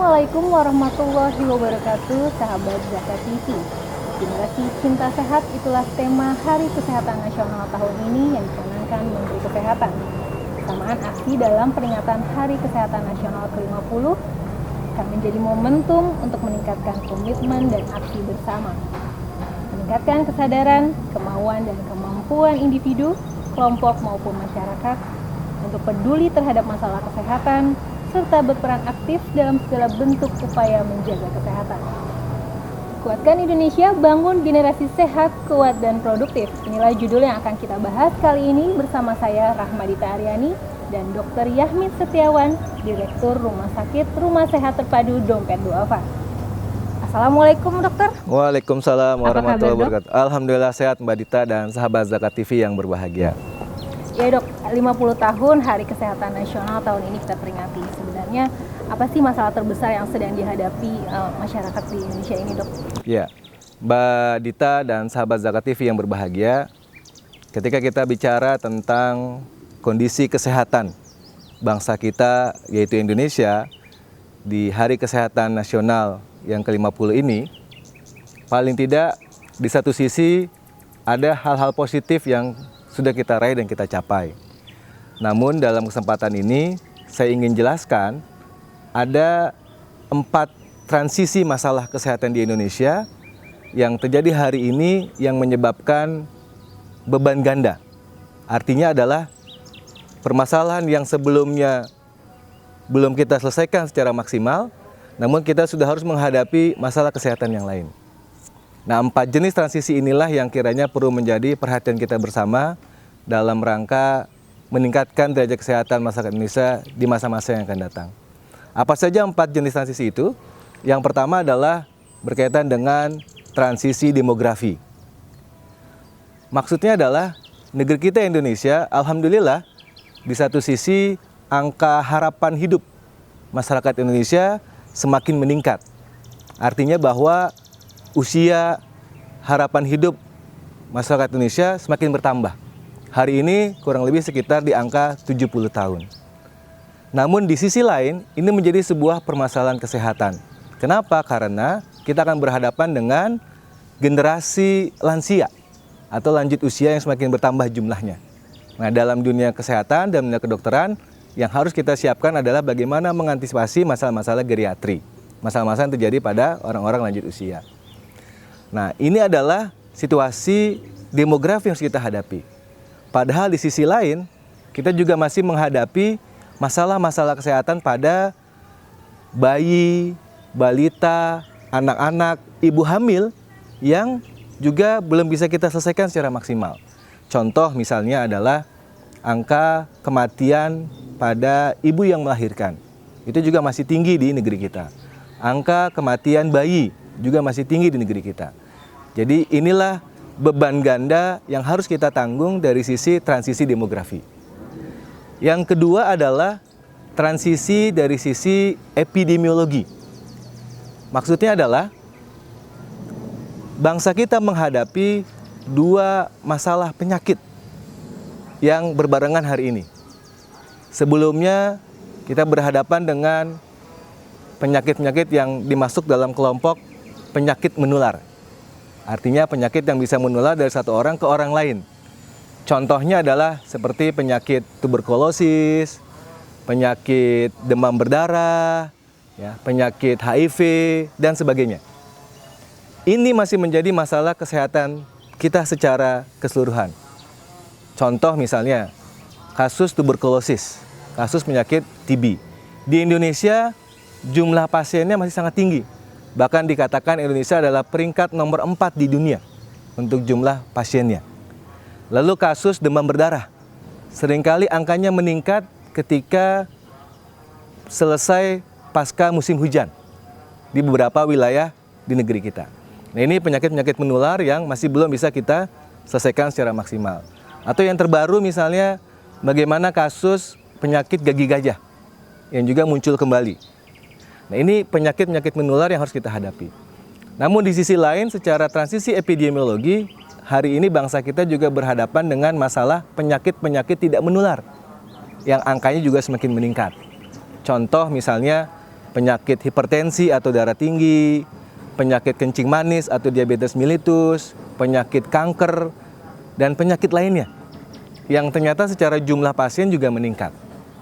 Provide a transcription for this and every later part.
Assalamualaikum warahmatullahi wabarakatuh, sahabat Zakat TV. Generasi Cinta Sehat, itulah tema Hari Kesehatan Nasional tahun ini yang dicanangkan Menteri Kesehatan. Bersamaan aksi dalam peringatan Hari Kesehatan Nasional ke-50 akan menjadi momentum untuk meningkatkan komitmen dan aksi bersama. Meningkatkan kesadaran, kemauan, dan kemampuan individu, kelompok maupun masyarakat untuk peduli terhadap masalah kesehatan, serta berperan aktif dalam segala bentuk upaya menjaga kesehatan. Kuatkan Indonesia, bangun generasi sehat, kuat, dan produktif. Inilah judul yang akan kita bahas kali ini bersama saya, Rahmadita Aryani, dan Dr. Yahmid Setiawan, Direktur Rumah Sakit Rumah Sehat Terpadu Dompet Duafa. Assalamualaikum, dokter. Waalaikumsalam warahmatullahi wabarakatuh. Alhamdulillah sehat Mbak Dita dan sahabat Zakat TV yang berbahagia. Ya dok, 50 tahun Hari Kesehatan Nasional tahun ini kita peringati. Sebenarnya apa sih masalah terbesar yang sedang dihadapi masyarakat di Indonesia ini, dok? Ya, Mbak Dita dan sahabat Zakat TV yang berbahagia, ketika kita bicara tentang kondisi kesehatan bangsa kita, yaitu Indonesia, di Hari Kesehatan Nasional yang ke-50 ini, paling tidak di satu sisi ada hal-hal positif yang sudah kita raih dan kita capai. Namun dalam kesempatan ini saya ingin jelaskan ada 4 transisi masalah kesehatan di Indonesia yang terjadi hari ini yang menyebabkan beban ganda. Artinya adalah permasalahan yang sebelumnya belum kita selesaikan secara maksimal, namun kita sudah harus menghadapi masalah kesehatan yang lain. Nah, 4 jenis transisi inilah yang kiranya perlu menjadi perhatian kita bersama dalam rangka meningkatkan derajat kesehatan masyarakat Indonesia di masa-masa yang akan datang. Apa saja 4 jenis transisi itu? Yang pertama adalah berkaitan dengan transisi demografi. Maksudnya adalah negeri kita Indonesia, alhamdulillah, di satu sisi angka harapan hidup masyarakat Indonesia semakin meningkat. Artinya bahwa usia harapan hidup masyarakat Indonesia semakin bertambah. Hari ini kurang lebih sekitar di angka 70 tahun. Namun di sisi lain, ini menjadi sebuah permasalahan kesehatan. Kenapa? Karena kita akan berhadapan dengan generasi lansia atau lanjut usia yang semakin bertambah jumlahnya. Nah, dalam dunia kesehatan dan dunia kedokteran, yang harus kita siapkan adalah bagaimana mengantisipasi masalah-masalah geriatri. Masalah-masalah yang terjadi pada orang-orang lanjut usia. Nah, ini adalah situasi demografi yang harus kita hadapi. Padahal di sisi lain, kita juga masih menghadapi masalah-masalah kesehatan pada bayi, balita, anak-anak, ibu hamil yang juga belum bisa kita selesaikan secara maksimal. Contoh misalnya adalah angka kematian pada ibu yang melahirkan. Itu juga masih tinggi di negeri kita. Angka kematian bayi juga masih tinggi di negeri kita. Jadi inilah beban ganda yang harus kita tanggung dari sisi transisi demografi. Yang kedua adalah transisi dari sisi epidemiologi. Maksudnya adalah bangsa kita menghadapi 2 masalah penyakit yang berbarengan hari ini. Sebelumnya kita berhadapan dengan penyakit-penyakit yang dimasuk dalam kelompok penyakit menular. Artinya penyakit yang bisa menular dari satu orang ke orang lain. Contohnya adalah seperti penyakit tuberkulosis, penyakit demam berdarah, ya, penyakit HIV, dan sebagainya. Ini masih menjadi masalah kesehatan kita secara keseluruhan. Contoh misalnya kasus tuberkulosis, kasus penyakit TB. Di Indonesia jumlah pasiennya masih sangat tinggi. Bahkan dikatakan Indonesia adalah peringkat nomor 4 di dunia untuk jumlah pasiennya. Lalu kasus demam berdarah. Seringkali angkanya meningkat ketika selesai pasca musim hujan di beberapa wilayah di negeri kita. Nah, ini penyakit-penyakit menular yang masih belum bisa kita selesaikan secara maksimal. Atau yang terbaru misalnya bagaimana kasus penyakit gigi gajah yang juga muncul kembali. Nah, ini penyakit-penyakit menular yang harus kita hadapi. Namun di sisi lain, secara transisi epidemiologi, hari ini bangsa kita juga berhadapan dengan masalah penyakit-penyakit tidak menular yang angkanya juga semakin meningkat. Contoh misalnya penyakit hipertensi atau darah tinggi, penyakit kencing manis atau diabetes mellitus, penyakit kanker, dan penyakit lainnya yang ternyata secara jumlah pasien juga meningkat.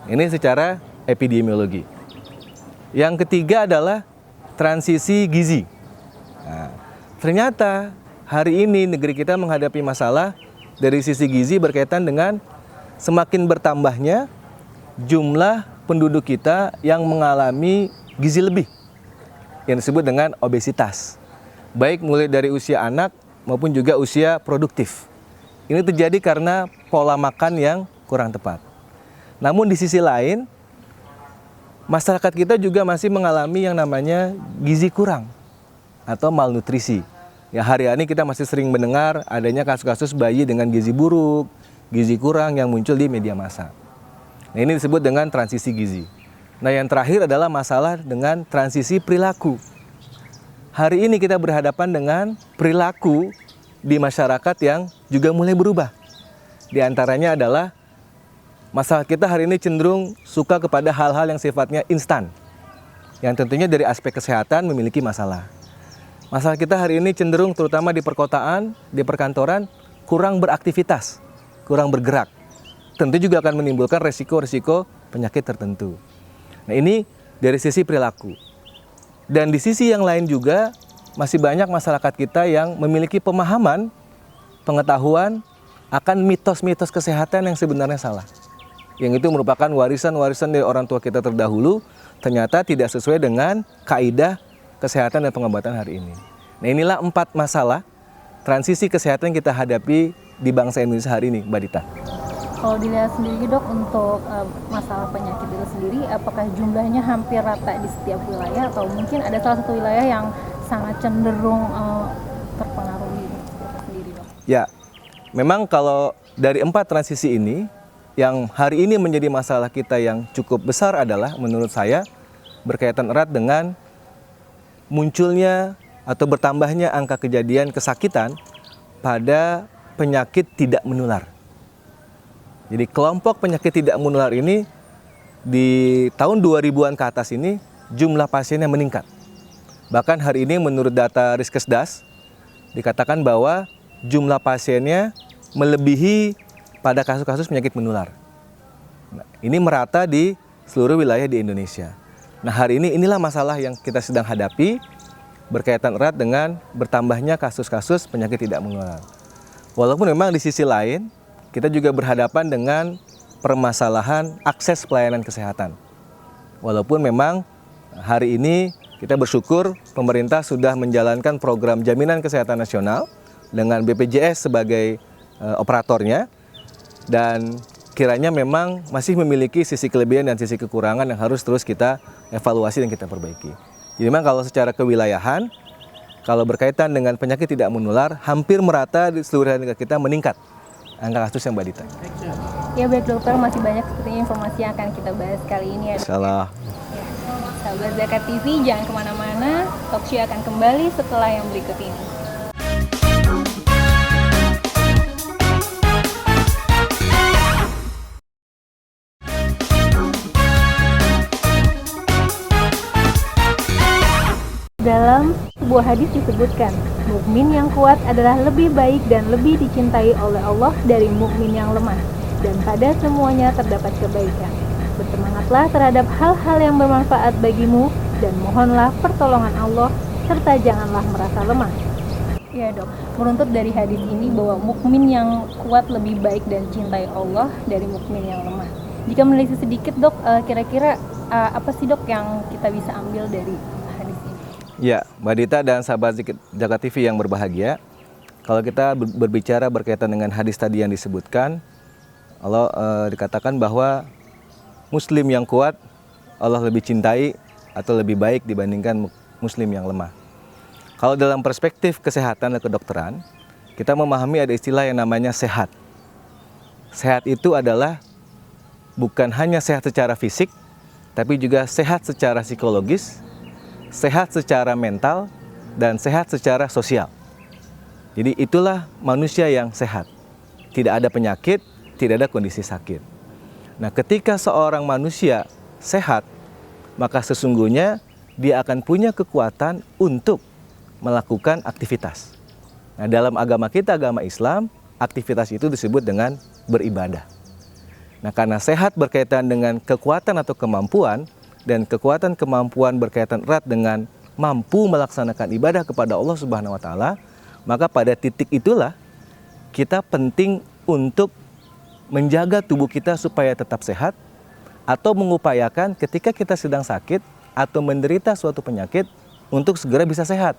Ini secara epidemiologi. Yang ketiga adalah transisi gizi. Nah, ternyata hari ini negeri kita menghadapi masalah dari sisi gizi berkaitan dengan semakin bertambahnya jumlah penduduk kita yang mengalami gizi lebih, yang disebut dengan obesitas, baik mulai dari usia anak maupun juga usia produktif. Ini terjadi karena pola makan yang kurang tepat. Namun di sisi lain, masyarakat kita juga masih mengalami yang namanya gizi kurang atau malnutrisi. Ya, hari-hari kita masih sering mendengar adanya kasus-kasus bayi dengan gizi buruk, gizi kurang yang muncul di media massa. Nah, ini disebut dengan transisi gizi. Nah, yang terakhir adalah masalah dengan transisi perilaku. Hari ini kita berhadapan dengan perilaku di masyarakat yang juga mulai berubah. Di antaranya adalah masyarakat kita hari ini cenderung suka kepada hal-hal yang sifatnya instan, yang tentunya dari aspek kesehatan memiliki masalah. Masyarakat kita hari ini cenderung terutama di perkotaan, di perkantoran, kurang beraktivitas, kurang bergerak. Tentu juga akan menimbulkan resiko-resiko penyakit tertentu. Nah, ini dari sisi perilaku. Dan di sisi yang lain juga masih banyak masyarakat kita yang memiliki pemahaman, pengetahuan akan mitos-mitos kesehatan yang sebenarnya salah. Yang itu merupakan warisan-warisan dari orang tua kita terdahulu, ternyata tidak sesuai dengan kaidah kesehatan dan pengobatan hari ini. Nah, inilah 4 masalah transisi kesehatan yang kita hadapi di bangsa Indonesia hari ini, Mbak Dita. Kalau dilihat sendiri dok, untuk masalah penyakit itu sendiri, apakah jumlahnya hampir rata di setiap wilayah atau mungkin ada salah satu wilayah yang sangat cenderung terpengaruhi sendiri dok? Ya, memang kalau dari 4 transisi ini, yang hari ini menjadi masalah kita yang cukup besar adalah menurut saya berkaitan erat dengan munculnya atau bertambahnya angka kejadian kesakitan pada penyakit tidak menular. Jadi kelompok penyakit tidak menular ini di tahun 2000-an ke atas ini jumlah pasiennya meningkat. Bahkan hari ini menurut data Riskesdas dikatakan bahwa jumlah pasiennya melebihi pada kasus-kasus penyakit menular. Nah, ini merata di seluruh wilayah di Indonesia. Nah, hari ini inilah masalah yang kita sedang hadapi berkaitan erat dengan bertambahnya kasus-kasus penyakit tidak menular. Walaupun memang di sisi lain kita juga berhadapan dengan permasalahan akses pelayanan kesehatan. Walaupun memang hari ini kita bersyukur pemerintah sudah menjalankan program jaminan kesehatan nasional dengan BPJS sebagai operatornya, dan kiranya memang masih memiliki sisi kelebihan dan sisi kekurangan yang harus terus kita evaluasi dan kita perbaiki. Jadi memang kalau secara kewilayahan, kalau berkaitan dengan penyakit tidak menular, hampir merata di seluruh negara kita meningkat angka kasus yang Mbak Dita. Ya baik dokter, masih banyak sepertinya informasi yang akan kita bahas kali ini ya. Salah. Ya, sahabat Zakat TV, jangan kemana-mana, talk show akan kembali setelah yang berikut ini. Dalam sebuah hadis disebutkan, mukmin yang kuat adalah lebih baik dan lebih dicintai oleh Allah dari mukmin yang lemah, dan pada semuanya terdapat kebaikan. Bersemangatlah terhadap hal-hal yang bermanfaat bagimu, dan mohonlah pertolongan Allah, serta janganlah merasa lemah. Ya dok, meruntut dari hadis ini bahwa mukmin yang kuat lebih baik dan cintai Allah dari mukmin yang lemah. Jika menelisik sedikit dok, kira-kira apa sih dok yang kita bisa ambil dari hadis ini? Ya, Mbak Dita dan sahabat Zakat TV yang berbahagia, kalau kita berbicara berkaitan dengan hadis tadi yang disebutkan, Allah dikatakan bahwa Muslim yang kuat Allah lebih cintai atau lebih baik dibandingkan Muslim yang lemah. Kalau dalam perspektif kesehatan dan kedokteran, kita memahami ada istilah yang namanya sehat. Sehat itu adalah bukan hanya sehat secara fisik, tapi juga sehat secara psikologis, sehat secara mental, dan sehat secara sosial. Jadi itulah manusia yang sehat. Tidak ada penyakit, tidak ada kondisi sakit. Nah, ketika seorang manusia sehat, maka sesungguhnya dia akan punya kekuatan untuk melakukan aktivitas. Nah, dalam agama kita, agama Islam, aktivitas itu disebut dengan beribadah. Nah, karena sehat berkaitan dengan kekuatan atau kemampuan, dan kekuatan kemampuan berkaitan erat dengan mampu melaksanakan ibadah kepada Allah Subhanahu wa taala, maka pada titik itulah kita penting untuk menjaga tubuh kita supaya tetap sehat, atau mengupayakan ketika kita sedang sakit atau menderita suatu penyakit untuk segera bisa sehat,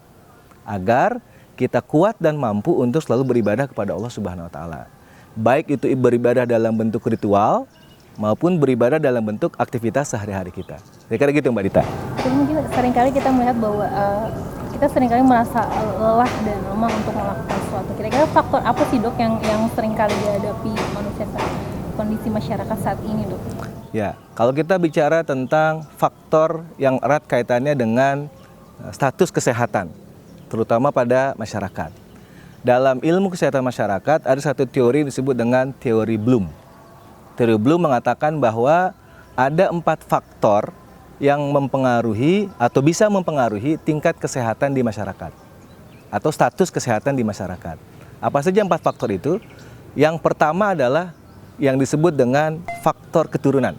agar kita kuat dan mampu untuk selalu beribadah kepada Allah Subhanahu wa taala. Baik itu beribadah dalam bentuk ritual maupun beribadah dalam bentuk aktivitas sehari-hari kita. Kira-kira gitu Mbak Dita. Jadi mungkin seringkali kita melihat bahwa kita seringkali merasa lelah dan lemah untuk melakukan sesuatu. Kira-kira faktor apa sih dok yang seringkali dihadapi manusia saat kondisi masyarakat saat ini dok? Ya, kalau kita bicara tentang faktor yang erat kaitannya dengan status kesehatan, terutama pada masyarakat. Dalam ilmu kesehatan masyarakat ada satu teori disebut dengan teori Bloom. Teori Bloom mengatakan bahwa ada 4 faktor yang mempengaruhi atau bisa mempengaruhi tingkat kesehatan di masyarakat atau status kesehatan di masyarakat. Apa saja 4 faktor itu? Yang pertama adalah yang disebut dengan faktor keturunan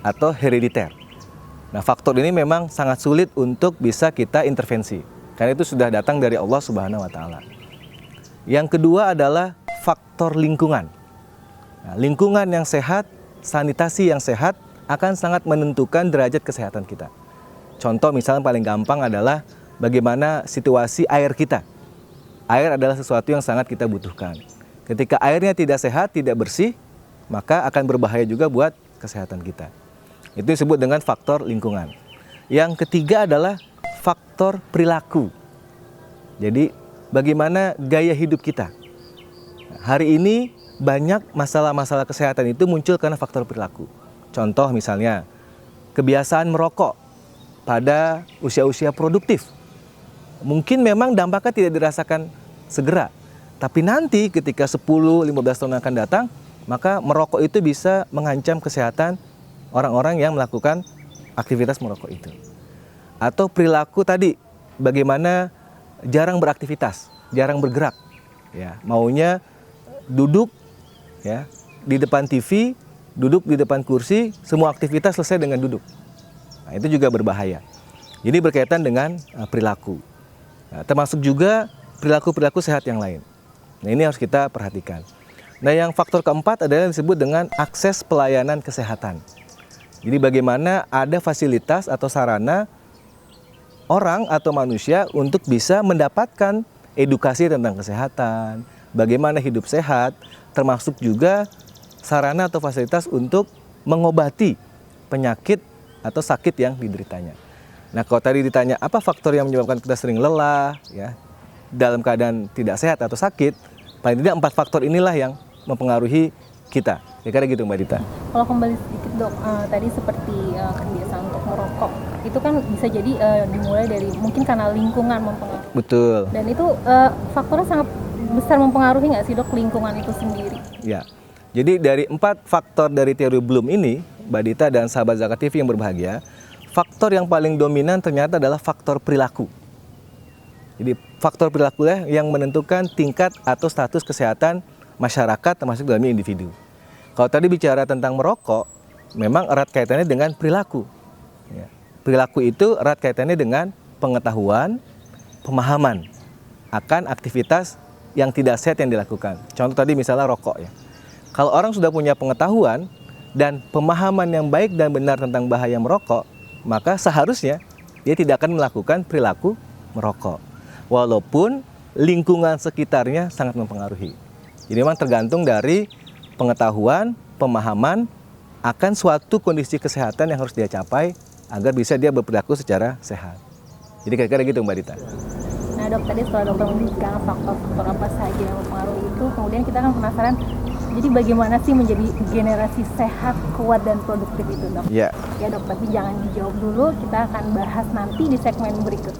atau herediter. Nah, faktor ini memang sangat sulit untuk bisa kita intervensi karena itu sudah datang dari Allah Subhanahu wa taala. Yang kedua adalah faktor lingkungan. Nah, lingkungan yang sehat, sanitasi yang sehat akan sangat menentukan derajat kesehatan kita. Contoh misalnya paling gampang adalah bagaimana situasi air kita. Air adalah sesuatu yang sangat kita butuhkan. Ketika airnya tidak sehat, tidak bersih, maka akan berbahaya juga buat kesehatan kita. Itu disebut dengan faktor lingkungan. Yang ketiga adalah faktor perilaku. Jadi bagaimana gaya hidup kita. Hari ini banyak masalah-masalah kesehatan itu muncul karena faktor perilaku. Contoh misalnya kebiasaan merokok pada usia-usia produktif. Mungkin memang dampaknya tidak dirasakan segera, tapi nanti ketika 10-15 tahun akan datang, maka merokok itu bisa mengancam kesehatan orang-orang yang melakukan aktivitas merokok itu. Atau perilaku tadi, bagaimana jarang beraktivitas, jarang bergerak, ya, maunya duduk, ya, di depan TV, duduk di depan kursi, semua aktivitas selesai dengan duduk. Nah, itu juga berbahaya. Jadi berkaitan dengan perilaku. Nah, termasuk juga perilaku-perilaku sehat yang lain. Nah, ini harus kita perhatikan. Nah, yang faktor keempat adalah yang disebut dengan akses pelayanan kesehatan. Jadi bagaimana ada fasilitas atau sarana orang atau manusia untuk bisa mendapatkan edukasi tentang kesehatan, bagaimana hidup sehat, termasuk juga sarana atau fasilitas untuk mengobati penyakit atau sakit yang dideritanya. Nah, kalau tadi ditanya apa faktor yang menyebabkan kita sering lelah, ya, dalam keadaan tidak sehat atau sakit, paling tidak 4 faktor inilah yang mempengaruhi kita. Kira-kira gitu Mbak Dita. Kalau kembali sedikit dok, tadi seperti kebiasaan untuk merokok, itu kan bisa jadi dimulai dari mungkin karena lingkungan mempengaruhi. Betul. Dan itu faktornya sangat besar mempengaruhi nggak sih dok, lingkungan itu sendiri? Ya, jadi dari 4 faktor dari teori Bloom ini, Mbak Dita dan sahabat Zakat TV yang berbahagia, faktor yang paling dominan ternyata adalah faktor perilaku. Jadi faktor perilaku yang menentukan tingkat atau status kesehatan masyarakat termasuk dalamnya individu. Kalau tadi bicara tentang merokok, memang erat kaitannya dengan perilaku. Ya. Perilaku itu erat kaitannya dengan pengetahuan, pemahaman akan aktivitas yang tidak sehat yang dilakukan. Contoh tadi misalnya rokok ya. Kalau orang sudah punya pengetahuan dan pemahaman yang baik dan benar tentang bahaya merokok, maka seharusnya dia tidak akan melakukan perilaku merokok. Walaupun lingkungan sekitarnya sangat mempengaruhi. Jadi memang tergantung dari pengetahuan, pemahaman akan suatu kondisi kesehatan yang harus dia capai agar bisa dia berperilaku secara sehat. Jadi kira-kira gitu Mbak Dita. Nah dok, tadi setelah dokter menyebutkan faktor-faktor apa saja yang mempengaruhi itu, kemudian kita akan penasaran, jadi bagaimana sih menjadi generasi sehat, kuat, dan produktif itu dok? Ya. Ya dok, tapi jangan dijawab dulu, kita akan bahas nanti di segmen berikut.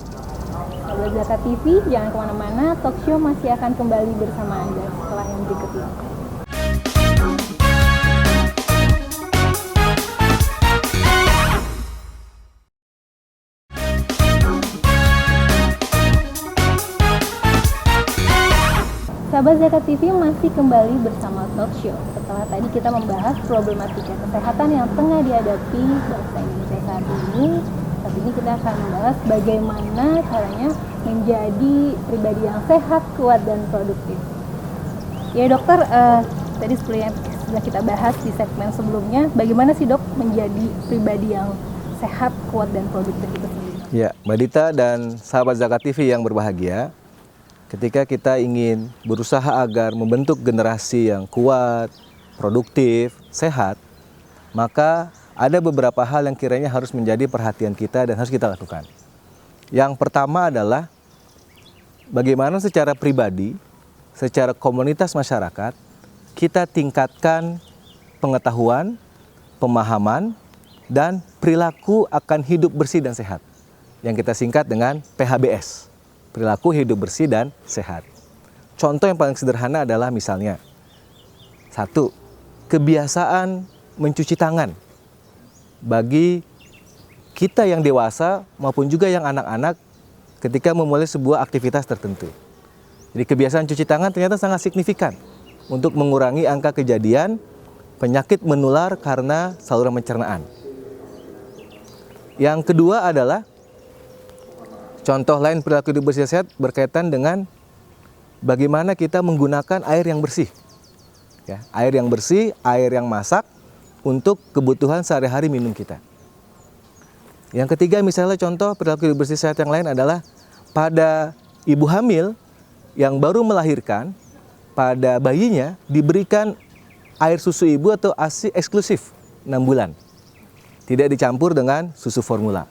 Sahabat Zakat TV, jangan kemana-mana, talk show masih akan kembali bersama Anda setelah yang berikut ini. Sahabat Zakat TV masih kembali bersama Talk Show. Setelah tadi kita membahas problematika kesehatan yang tengah dihadapi bangsa Indonesia saat ini kita akan membahas bagaimana caranya menjadi pribadi yang sehat, kuat, dan produktif. Ya dokter, tadi sudah kita bahas di segmen sebelumnya, bagaimana sih dok menjadi pribadi yang sehat, kuat, dan produktif itu sendiri? Ya, Mbak Dita dan sahabat Zakat TV yang berbahagia, ketika kita ingin berusaha agar membentuk generasi yang kuat, produktif, sehat, maka ada beberapa hal yang kiranya harus menjadi perhatian kita dan harus kita lakukan. Yang pertama adalah bagaimana secara pribadi, secara komunitas masyarakat, kita tingkatkan pengetahuan, pemahaman, dan perilaku akan hidup bersih dan sehat, yang kita singkat dengan PHBS. Perilaku hidup bersih dan sehat. Contoh yang paling sederhana adalah misalnya, 1. Kebiasaan mencuci tangan bagi kita yang dewasa maupun juga yang anak-anak ketika memulai sebuah aktivitas tertentu. Jadi kebiasaan cuci tangan ternyata sangat signifikan untuk mengurangi angka kejadian penyakit menular karena saluran pencernaan. Yang kedua adalah contoh lain perilaku hidup bersih sehat berkaitan dengan bagaimana kita menggunakan air yang bersih. Ya, air yang bersih, air yang masak untuk kebutuhan sehari-hari minum kita. Yang ketiga misalnya contoh perilaku hidup bersih sehat yang lain adalah pada ibu hamil yang baru melahirkan, pada bayinya diberikan air susu ibu atau ASI eksklusif 6 bulan. Tidak dicampur dengan susu formula.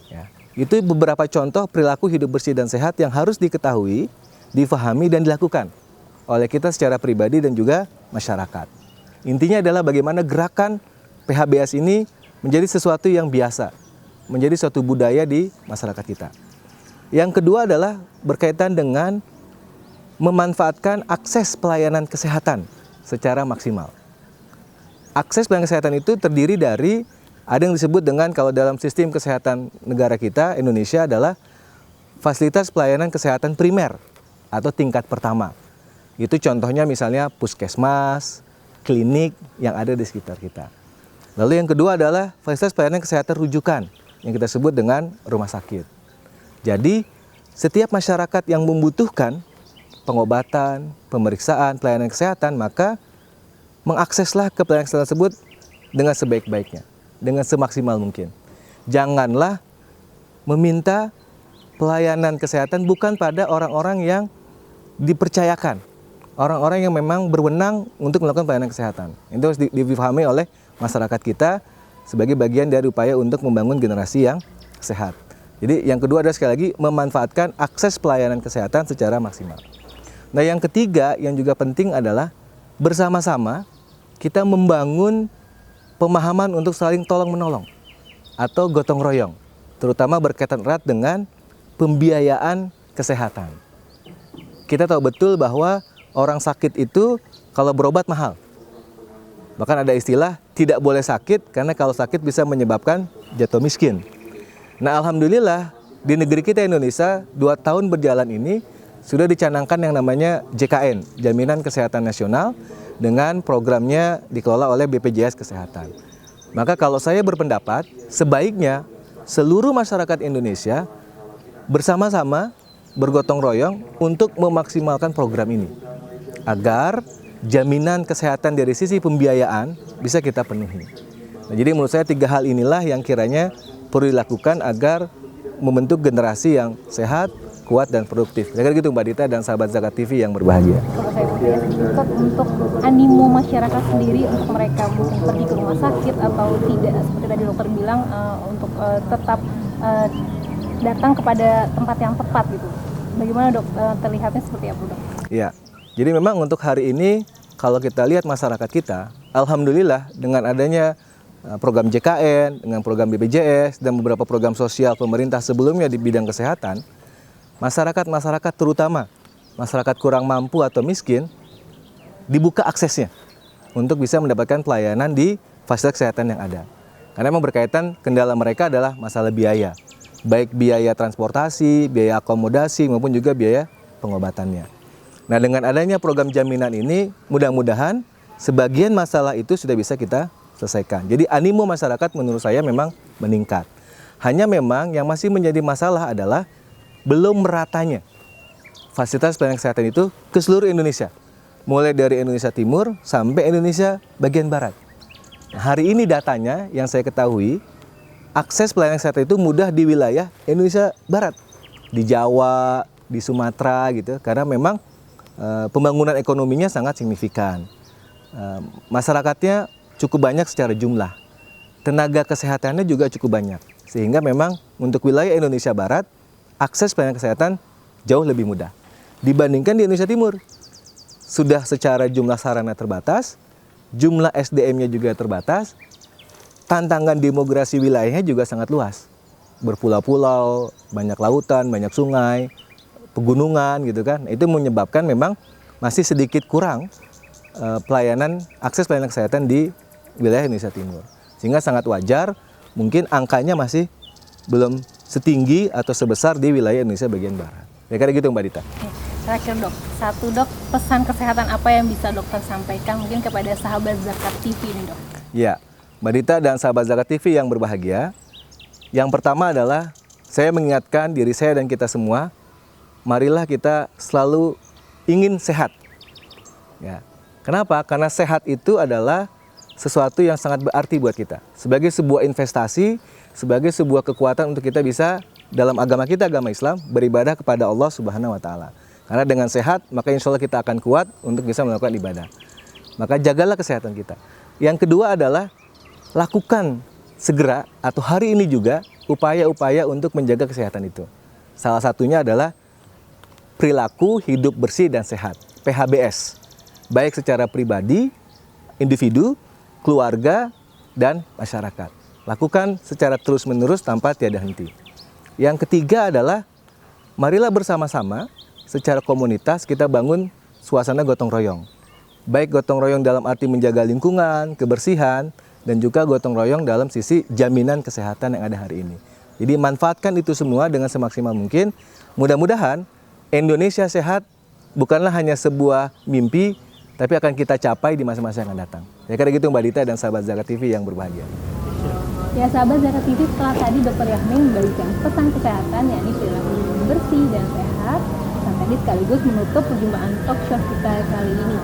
Ya. Itu beberapa contoh perilaku hidup bersih dan sehat yang harus diketahui, difahami, dan dilakukan oleh kita secara pribadi dan juga masyarakat. Intinya adalah bagaimana gerakan PHBS ini menjadi sesuatu yang biasa, menjadi suatu budaya di masyarakat kita. Yang kedua adalah berkaitan dengan memanfaatkan akses pelayanan kesehatan secara maksimal. Akses pelayanan kesehatan itu terdiri dari ada yang disebut dengan kalau dalam sistem kesehatan negara kita, Indonesia adalah fasilitas pelayanan kesehatan primer atau tingkat pertama. Itu contohnya misalnya puskesmas, klinik yang ada di sekitar kita. Lalu yang kedua adalah fasilitas pelayanan kesehatan rujukan yang kita sebut dengan rumah sakit. Jadi setiap masyarakat yang membutuhkan pengobatan, pemeriksaan, pelayanan kesehatan, maka mengakseslah ke pelayanan kesehatan tersebut dengan sebaik-baiknya, dengan semaksimal mungkin. Janganlah meminta pelayanan kesehatan bukan pada orang-orang yang dipercayakan, orang-orang yang memang berwenang untuk melakukan pelayanan kesehatan. Itu harus dipahami oleh masyarakat kita sebagai bagian dari upaya untuk membangun generasi yang sehat. Jadi yang kedua adalah sekali lagi memanfaatkan akses pelayanan kesehatan secara maksimal. Nah yang ketiga yang juga penting adalah bersama-sama kita membangun pemahaman untuk saling tolong-menolong atau gotong royong, terutama berkaitan erat dengan pembiayaan kesehatan. Kita tahu betul bahwa orang sakit itu kalau berobat mahal. Bahkan ada istilah tidak boleh sakit karena kalau sakit bisa menyebabkan jatuh miskin. Nah alhamdulillah di negeri kita Indonesia 2 tahun berjalan ini sudah dicanangkan yang namanya JKN, Jaminan Kesehatan Nasional, dengan programnya dikelola oleh BPJS Kesehatan. Maka kalau saya berpendapat sebaiknya seluruh masyarakat Indonesia bersama-sama bergotong royong untuk memaksimalkan program ini agar jaminan kesehatan dari sisi pembiayaan bisa kita penuhi. Nah, jadi menurut saya 3 hal inilah yang kiranya perlu dilakukan agar membentuk generasi yang sehat, kuat, dan produktif. Saya kira gitu Mbak Dita dan sahabat Zakat TV yang berbahagia. Kalau saya Ustaz, untuk animo masyarakat sendiri untuk mereka mungkin pergi ke rumah sakit atau tidak, seperti tadi dokter bilang, untuk tetap datang kepada tempat yang tepat gitu. Bagaimana dok, terlihatnya seperti apa dok? Ya, jadi memang untuk hari ini kalau kita lihat masyarakat kita, alhamdulillah dengan adanya program JKN, dengan program BPJS, dan beberapa program sosial pemerintah sebelumnya di bidang kesehatan, masyarakat terutama masyarakat kurang mampu atau miskin, dibuka aksesnya untuk bisa mendapatkan pelayanan di fasilitas kesehatan yang ada. Karena memang berkaitan kendala mereka adalah masalah biaya, baik biaya transportasi, biaya akomodasi, maupun juga biaya pengobatannya. Nah, dengan adanya program jaminan ini, mudah-mudahan sebagian masalah itu sudah bisa kita selesaikan. Jadi animo masyarakat menurut saya memang meningkat. Hanya memang yang masih menjadi masalah adalah belum meratanya fasilitas pelayanan kesehatan itu ke seluruh Indonesia. Mulai dari Indonesia Timur sampai Indonesia bagian Barat. Nah, hari ini datanya yang saya ketahui, akses pelayanan kesehatan itu mudah di wilayah Indonesia Barat. Di Jawa, di Sumatera gitu. Karena memang pembangunan ekonominya sangat signifikan. Masyarakatnya cukup banyak secara jumlah. Tenaga kesehatannya juga cukup banyak. Sehingga memang untuk wilayah Indonesia Barat, akses pelayanan kesehatan jauh lebih mudah dibandingkan di Indonesia Timur. Sudah secara jumlah sarana terbatas, jumlah SDM-nya juga terbatas, tantangan demografi wilayahnya juga sangat luas. Berpulau-pulau, banyak lautan, banyak sungai, pegunungan gitu kan. Itu menyebabkan memang masih sedikit kurang akses pelayanan kesehatan di wilayah Indonesia Timur. Sehingga sangat wajar mungkin angkanya masih belum setinggi atau sebesar di wilayah Indonesia bagian Barat. Ya kira gitu Mbak Dita. Terakhir dok, satu dok, pesan kesehatan apa yang bisa dokter sampaikan mungkin kepada sahabat Zakat TV ini dok? Ya, Mbak Dita dan sahabat Zakat TV yang berbahagia. Yang pertama adalah saya mengingatkan diri saya dan kita semua, marilah kita selalu ingin sehat. Ya. Kenapa? Karena sehat itu adalah sesuatu yang sangat berarti buat kita. Sebagai sebuah investasi, sebagai sebuah kekuatan untuk kita bisa dalam agama kita, agama Islam, beribadah kepada Allah Subhanahu wa Ta'ala. Karena dengan sehat, maka insya Allah kita akan kuat untuk bisa melakukan ibadah. Maka jagalah kesehatan kita. Yang kedua adalah lakukan segera atau hari ini juga upaya-upaya untuk menjaga kesehatan itu. Salah satunya adalah perilaku hidup bersih dan sehat, PHBS. Baik secara pribadi, individu, keluarga, dan masyarakat. Lakukan secara terus-menerus tanpa tiada henti. Yang ketiga adalah marilah bersama-sama secara komunitas kita bangun suasana gotong royong. Baik gotong royong dalam arti menjaga lingkungan, kebersihan, dan juga gotong royong dalam sisi jaminan kesehatan yang ada hari ini. Jadi manfaatkan itu semua dengan semaksimal mungkin. Mudah-mudahan Indonesia sehat bukanlah hanya sebuah mimpi, tapi akan kita capai di masa-masa yang akan datang. Ya kira gitu Mbak Dita dan sahabat Zakat TV yang berbahagia. Ya sahabat Zakat TV, setelah tadi Dr. Yahmi membagikan pesan kesehatan yakni perilaku bersih dan sehat, dan tadi sekaligus menutup perjumpaan talk show kita kali ini.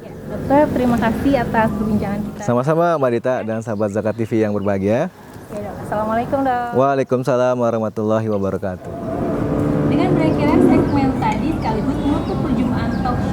Ya, dokter, terima kasih atas perbincangan kita. Sama-sama Mbak Dita dan sahabat Zakat TV yang berbahagia. Ya, dok. Assalamualaikum dok. Waalaikumsalam warahmatullahi wabarakatuh. Dengan berakhirnya segmen tadi sekaligus menutup perjumpaan talk show